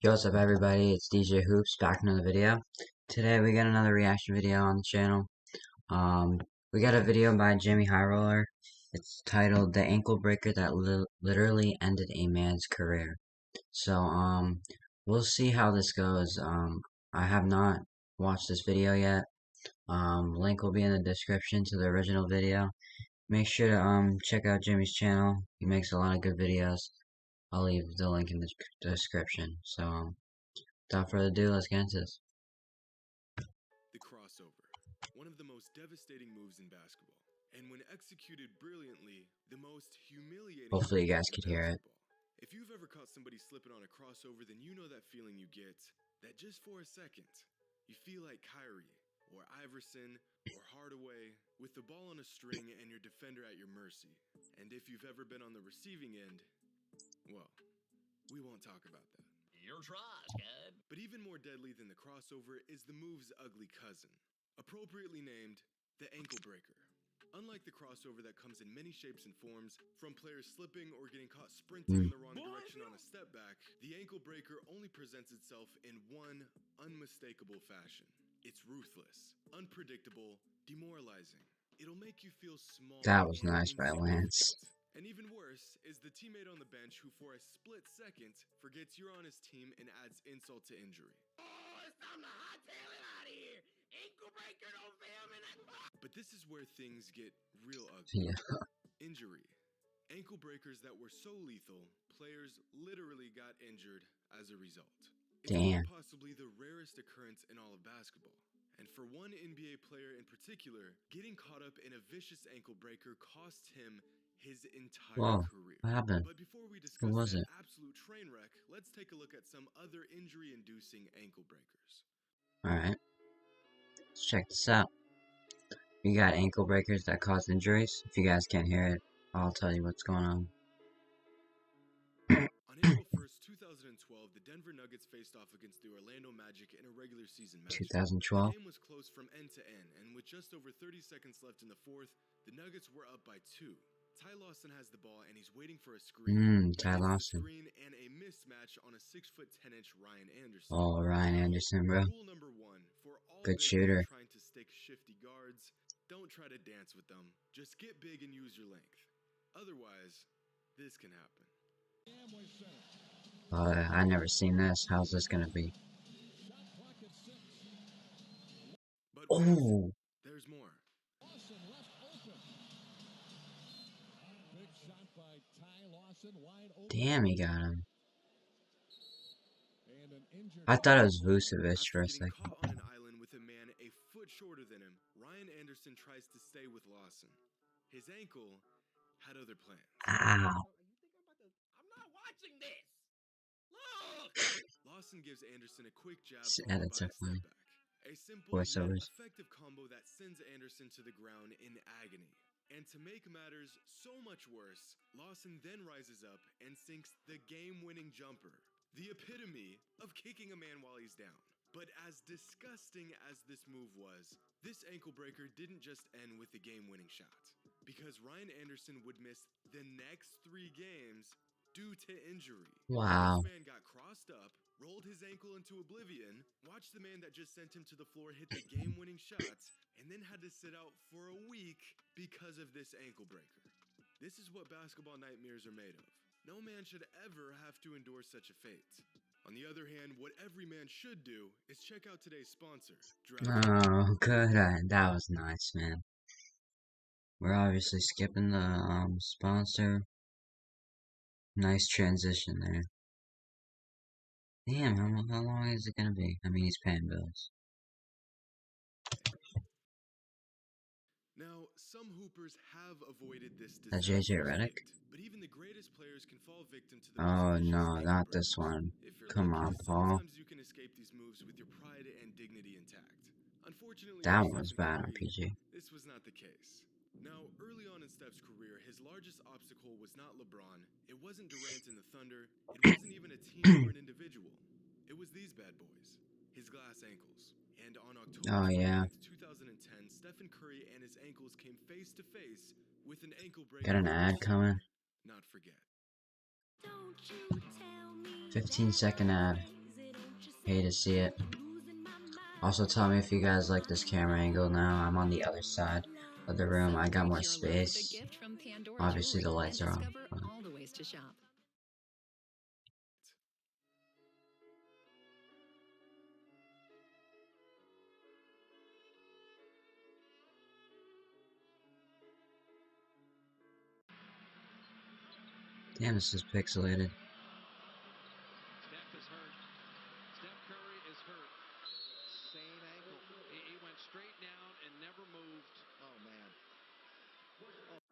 Yo, what's up everybody, it's DJ Hoops back in another video. Today we got another reaction video on the channel. We got a video by Jimmy High Roller. It's titled The Ankle Breaker That Literally Ended a Man's Career. So, we'll see how this goes. I have not watched this video yet. Link will be in the description to the original video. Make sure to, check out Jimmy's channel. He makes a lot of good videos. I'll leave the link in the description. So, without further ado, let's get into this. The crossover, one of the most devastating moves in basketball, and when executed brilliantly, the most humiliating. Hopefully you guys could hear it. If you've ever caught somebody slipping on a crossover, then you know that feeling you get, that just for a second, you feel like Kyrie, or Iverson, or Hardaway, with the ball on a string and your defender at your mercy. And if you've ever been on the receiving end, well, we won't talk about that. Your trash, kid. But even more deadly than the crossover is the move's ugly cousin, appropriately named the ankle breaker. Unlike the crossover that comes in many shapes and forms, from players slipping or getting caught sprinting in the wrong direction on a step back, the ankle breaker only presents itself in one unmistakable fashion. It's ruthless, unpredictable, demoralizing. It'll make you feel small. That was nice by Lance. And even worse is the teammate on the bench who for a split second forgets you're on his team and adds insult to injury. Oh, it's time to hightail it out of here. Ankle breaker, don't fail me. But this is where things get real ugly. Yeah. Injury. Ankle breakers that were so lethal, players literally got injured as a result. Damn. It's possibly the rarest occurrence in all of basketball. And for one NBA player in particular, getting caught up in a vicious ankle breaker cost him his entire career. What happened? But before we discuss that absolute train wreck, let's take a look at some other injury-inducing ankle breakers. Alright. Let's check this out. You got ankle breakers that cause injuries. If you guys can't hear it, I'll tell you what's going on. On April 1st, 2012, the Denver Nuggets faced off against the Orlando Magic in a regular season match. 2012? The game was close from end to end, and with just over 30 seconds left in the fourth, the Nuggets were up by 2. Ty Lawson has the ball and he's waiting for a screen. Ty Lawson. Screen and a mismatch on a 6'10" Ryan Anderson. Oh, Ryan Anderson, bro. Rule number 1 for all good shooter. Trying to stick shifty guards, don't try to dance with them. Just get big and use your length. Otherwise, this can happen. I never seen this. How's this gonna be? But oh, there's more. Damn, he got him. I thought it was Vucevic for a second. Caught on an island with a man a foot shorter than him, Ryan Anderson tries to stay with Lawson. His ankle had other plans. Ow. I'm not watching this. Look. Lawson gives Anderson a quick jab. Edits are funny. A simple voiceovers. Effective combo that sends Anderson to the ground in agony. And to make matters so much worse, Lawson then rises up and sinks the game-winning jumper. The epitome of kicking a man while he's down. But as disgusting as this move was, this ankle breaker didn't just end with the game-winning shot. Because Ryan Anderson would miss the next 3 games due to injury. Wow. This man got crossed up, rolled his ankle into oblivion, watched the man that just sent him to the floor hit the game-winning shot, and then had to sit out for a week because of this ankle breaker. This is what basketball nightmares are made of. No man should ever have to endure such a fate. On the other hand, what every man should do is check out today's sponsor, Oh, good. That was nice, man. We're obviously skipping the sponsor. Nice transition there. Damn, how long is it gonna be? I mean, he's paying bills. Now, some hoopers have avoided this JJ Redick? but even the greatest players can fall victim to the Oh no, not this one. Come on, Paul. Sometimes you can escape these moves with your pride and dignity intact. Unfortunately, that one was bad on PG. This was not the case. Now, early on in Steph's career, his largest obstacle was not LeBron, it wasn't Durant and the Thunder, it wasn't even a team or an individual. It was these bad boys, his glass ankles. And on October 2010, Stephen Curry and his ankles came face to face with an ankle breaker. Got an ad coming? Not forget. 15-second ad. Pay to see it. Also tell me if you guys like this camera angle now. I'm on the other side of the room. I got more space. Obviously the lights are on. Damn, this is pixelated. Steph is hurt. Steph Curry is hurt. Same ankle. He went straight down and never moved. Oh, man.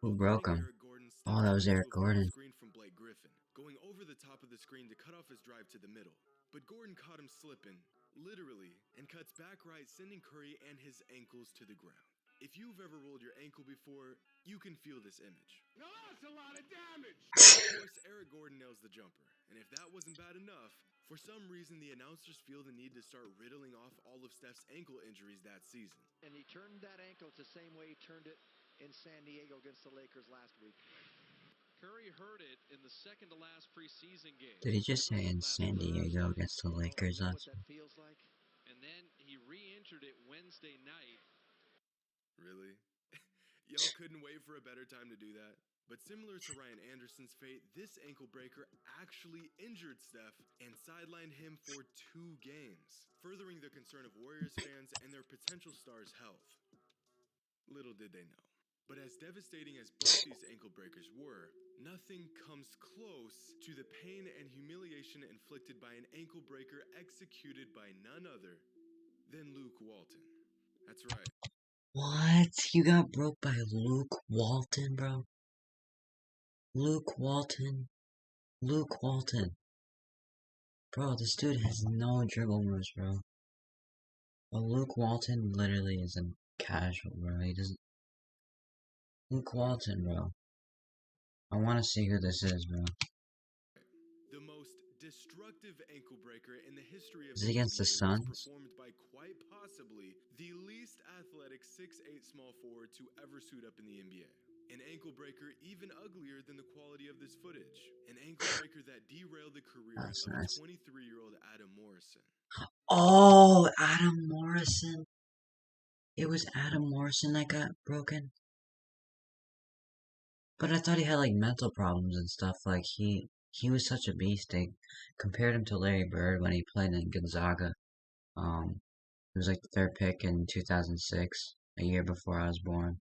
Who broke him? Eric Gordon Oh, that was steps Eric into a Gordon. screen from Blake Griffin, going over the top of the screen to cut off his drive to the middle. But Gordon caught him slipping, literally, and cuts back right, sending Curry and his ankles to the ground. If you've ever rolled your ankle before, you can feel this image. Now that's a lot of damage. Of course, Eric Gordon nails the jumper, and if that wasn't bad enough, for some reason the announcers feel the need to start riddling off all of Steph's ankle injuries that season. And he turned that ankle the same way he turned it in San Diego against the Lakers last week. Curry hurt it in the second to last preseason game. Did he just say in San Diego against the Lakers last week? What that feels like? And then he re-injured it Wednesday night. Really? Y'all couldn't wait for a better time to do that? But similar to Ryan Anderson's fate, this ankle breaker actually injured Steph and sidelined him for 2 games, furthering the concern of Warriors fans and their potential star's health. Little did they know. But as devastating as both these ankle breakers were, nothing comes close to the pain and humiliation inflicted by an ankle breaker executed by none other than Luke Walton. That's right. What? You got broke by Luke Walton, bro? Luke Walton. Luke Walton. Bro, this dude has no dribble moves, bro. But Luke Walton literally is a casual, bro. He doesn't... Luke Walton, bro. I want to see who this is, bro. The most destructive ankle breaker in the history of Is it against the Suns? Performed by quite possibly the least athletic 6'8" small forward to ever suit up in the NBA. An ankle breaker even uglier than the quality of this footage. An ankle breaker that derailed the career of 23-year-old Adam Morrison. Oh, Adam Morrison. It was Adam Morrison that got broken. But I thought he had like mental problems and stuff. Like he was such a beast. They compared him to Larry Bird when he played in Gonzaga. He was like the 3rd pick in 2006, a year before I was born.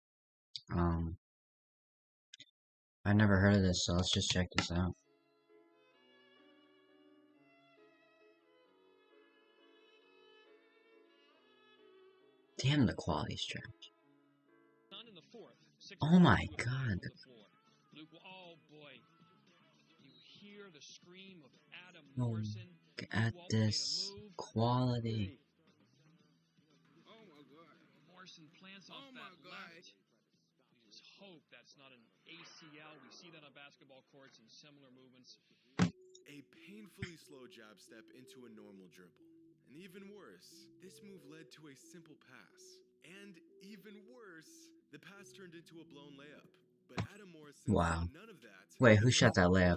I never heard of this, so let's just check this out. Damn, the quality's trash. Oh my god. Oh boy. You hear the scream of Adam Morrison. Look at this quality. Oh my god. Morrison plants off that left. We just hope that's not an ACL. We see that on basketball courts and similar movements. A painfully slow jab step into a normal dribble. And even worse, this move led to a simple pass. And even worse, the pass turned into a blown layup. But Adam Morrison saw none of that. Wait, who shot that layup?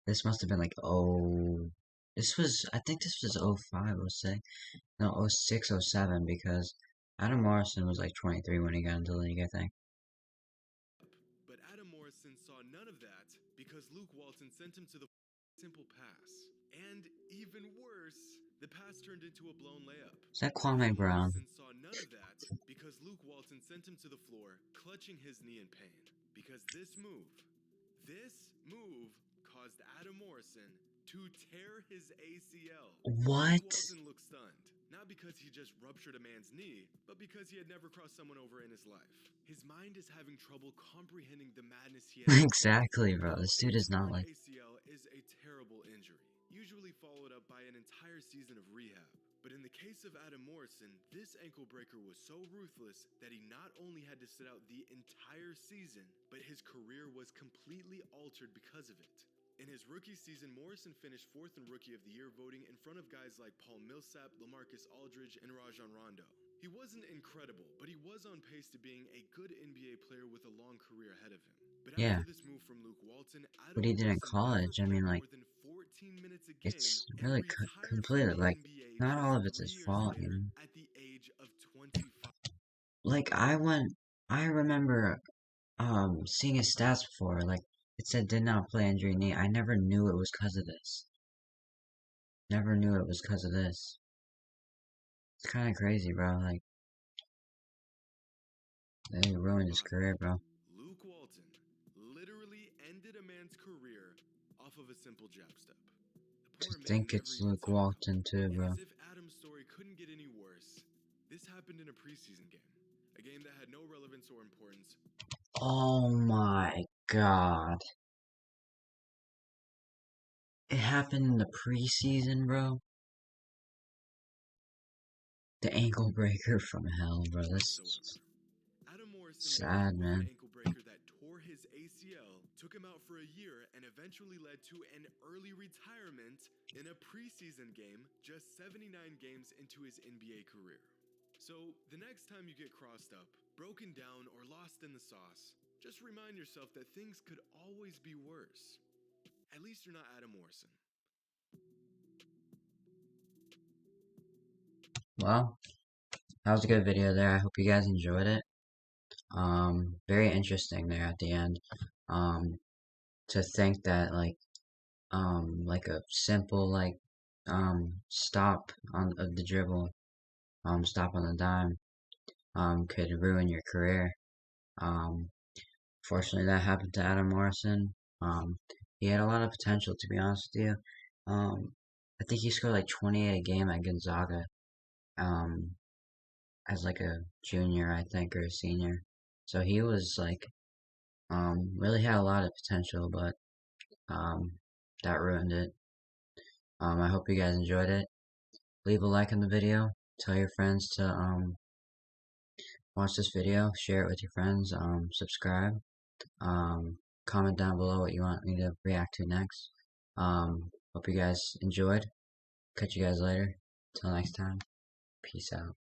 This must have been like, I think this was 05, 06. No, 06, 07, because Adam Morrison was like 23 when he got into the league, I think. But Adam Morrison saw none of that because Luke Walton sent him to the simple pass. And even worse, the pass turned into a blown layup. Is that Kwame Brown? Morrison saw none of that because Luke Walton sent him to the floor, clutching his knee in pain. Because this move caused Adam Morrison to tear his ACL. What? Luke Walton looked stunned. Not because he just ruptured a man's knee, but because he had never crossed someone over in his life. His mind is having trouble comprehending the madness he has. Exactly, bro. This dude is not like... ACL is a terrible injury, usually followed up by an entire season of rehab. But in the case of Adam Morrison, this ankle breaker was so ruthless that he not only had to sit out the entire season, but his career was completely altered because of it. In his rookie season, Morrison finished 4th in Rookie of the Year voting in front of guys like Paul Millsap, LaMarcus Aldridge, and Rajon Rondo. He wasn't incredible, but he was on pace to being a good NBA player with a long career ahead of him. But Yeah, after this move from Luke Walton, but Adam he did in Morrison never college. I played mean, like, more than 14 minutes a game it's and really retired from completely, the like, NBA not all just of it's 3 his years fault, you later know? at the age of 25. Like, I remember, seeing his stats before, like, it said did not play injury knee. I never knew it was because of this. Never knew it was because of this. It's kind of crazy, bro. Like, they ruined his career, bro. Luke Walton literally ended a man's career off of a simple jab step. The To poor man think never it's even Luke saw it Walton, coming. too, And bro. as if Adam's story couldn't get any worse, this happened in a preseason game. A game that had no relevance or importance. Oh my god. It happened in the preseason, bro. The ankle breaker from hell, bro. That's Whatsoever. Adam Morrison sad, played with an man. ankle breaker that tore his ACL, took him out for a year, and eventually led to an early retirement in a preseason game just 79 games into his NBA career. So, the next time you get crossed up, broken down, or lost in the sauce, just remind yourself that things could always be worse. At least you're not Adam Morrison. Well, that was a good video there. I hope you guys enjoyed it. Very interesting there at the end. To think that like a simple stop of the dribble, stop on the dime, could ruin your career. Fortunately that happened to Adam Morrison. He had a lot of potential, to be honest with you. I think he scored like 28 a game at Gonzaga. As like a junior, I think, or a senior. So he was like, really had a lot of potential, but, that ruined it. I hope you guys enjoyed it. Leave a like on the video. Tell your friends to, watch this video. Share it with your friends. Subscribe. Comment down below what you want me to react to next. Hope you guys enjoyed. Catch you guys later. Till next time. Peace out.